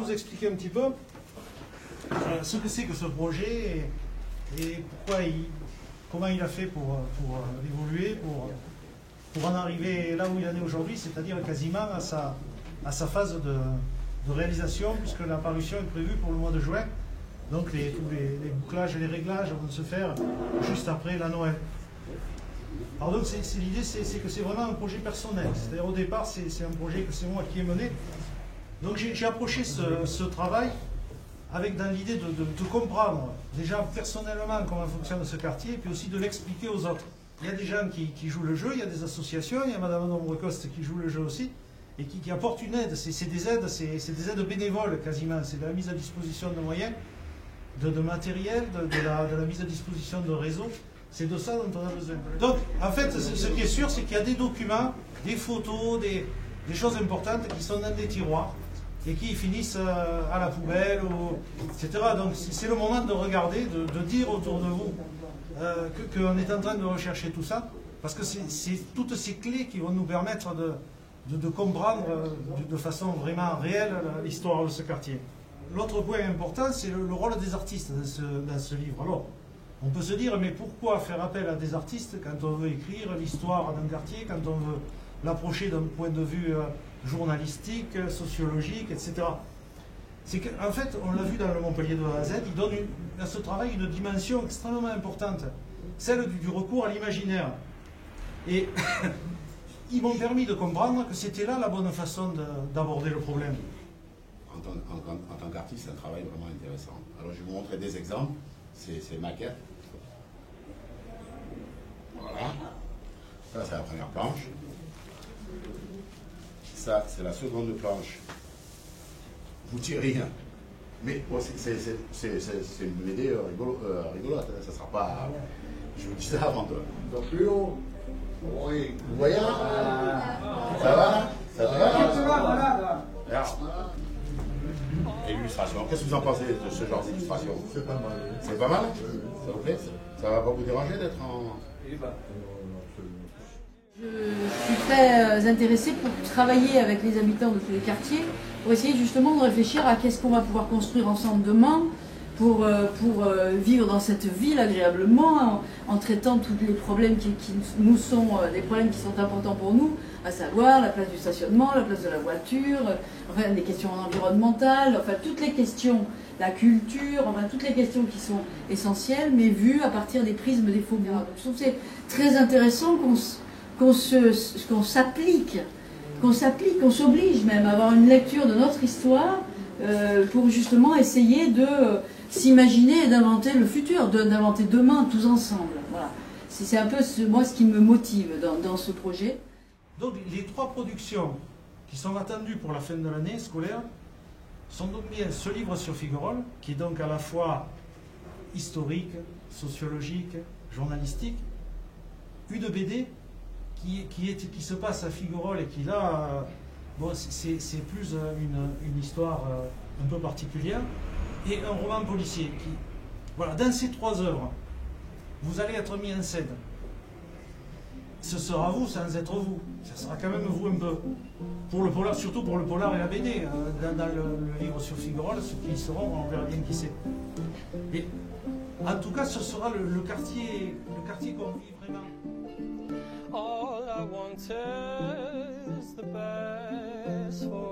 vous expliquer un petit peu ce que c'est que ce projet et comment il a fait pour évoluer, pour en arriver là où il en est aujourd'hui, c'est-à-dire quasiment à sa phase de réalisation, puisque la parution est prévue pour le mois de juin. Donc tous les bouclages et les réglages vont se faire juste après la Noël. Alors donc l'idée, c'est que c'est vraiment un projet personnel. C'est-à-dire au départ, c'est un projet que c'est moi qui ai mené. Donc j'ai approché ce travail avec dans l'idée de comprendre déjà personnellement comment fonctionne ce quartier, et puis aussi de l'expliquer aux autres. Il y a des gens qui jouent le jeu, il y a des associations, il y a Madame Nombrecoste qui joue le jeu aussi, et qui apporte une aide. C'est des aides bénévoles quasiment, c'est de la mise à disposition de moyens, de matériel, de la mise à disposition de réseaux. C'est de ça dont on a besoin. Donc, en fait, ce qui est sûr, c'est qu'il y a des documents, des photos, des choses importantes qui sont dans des tiroirs et qui finissent à la poubelle, etc. Donc, c'est le moment de regarder, de dire autour de vous qu'on est en train de rechercher tout ça, parce que c'est toutes ces clés qui vont nous permettre de comprendre de façon vraiment réelle l'histoire de ce quartier. L'autre point important, c'est le rôle des artistes dans ce livre. Alors, on peut se dire, mais pourquoi faire appel à des artistes quand on veut écrire l'histoire d'un quartier, quand on veut l'approcher d'un point de vue journalistique, sociologique, etc. C'est qu'en fait, on l'a vu dans le Montpellier de A à Z, il donne à ce travail une dimension extrêmement importante, celle du recours à l'imaginaire. Et ils m'ont permis de comprendre que c'était là la bonne façon d'aborder le problème. En tant qu'artiste, c'est un travail vraiment intéressant. Alors je vais vous montrer des exemples. C'est maquette. Voilà. Ça, c'est la première planche. Ça, c'est la seconde planche. Vous tirez rien. Mais bon, c'est une BD rigolote. Ça ne sera pas... Je vous dis ça avant de... Donc plus haut. Oui. Vous voyez là? Ça va? Ça va? Illustration. Qu'est-ce que vous en pensez de ce genre d'illustration? C'est pas mal. C'est pas mal? Ça vous plaît? Ça va pas vous déranger d'être en... Je suis très intéressée pour travailler avec les habitants de tous les quartiers, pour essayer justement de réfléchir à qu'est-ce qu'on va pouvoir construire ensemble demain, pour vivre dans cette ville agréablement, en traitant tous les problèmes qui nous sont des problèmes qui sont importants pour nous, à savoir la place du stationnement, la place de la voiture, enfin les questions environnementales, enfin toutes les questions, la culture, enfin toutes les questions qui sont essentielles, mais vues à partir des prismes des faubourgs. Donc je trouve que c'est très intéressant qu'on s'applique, qu'on s'oblige même à avoir une lecture de notre histoire pour justement essayer de s'imaginer et d'inventer le futur, d'inventer demain tous ensemble. Voilà. C'est un peu moi ce qui me motive dans ce projet. Donc les trois productions qui sont attendues pour la fin de l'année scolaire sont donc bien ce livre sur Figuerolles, qui est donc à la fois historique, sociologique, journalistique, une BD qui se passe à Figuerolles et qui là, bon, c'est plus une histoire un peu particulière, et un roman policier. Voilà, dans ces trois œuvres, vous allez être mis en scène. Ce sera vous sans être vous. Ça sera quand même vous un peu. Pour le polar, surtout pour le polar et la BD. Dans le livre sur Figuerolles, ceux qui y seront, on verra bien qui c'est. Et en tout cas, ce sera le quartier qu'on vit vraiment. All I want is the best for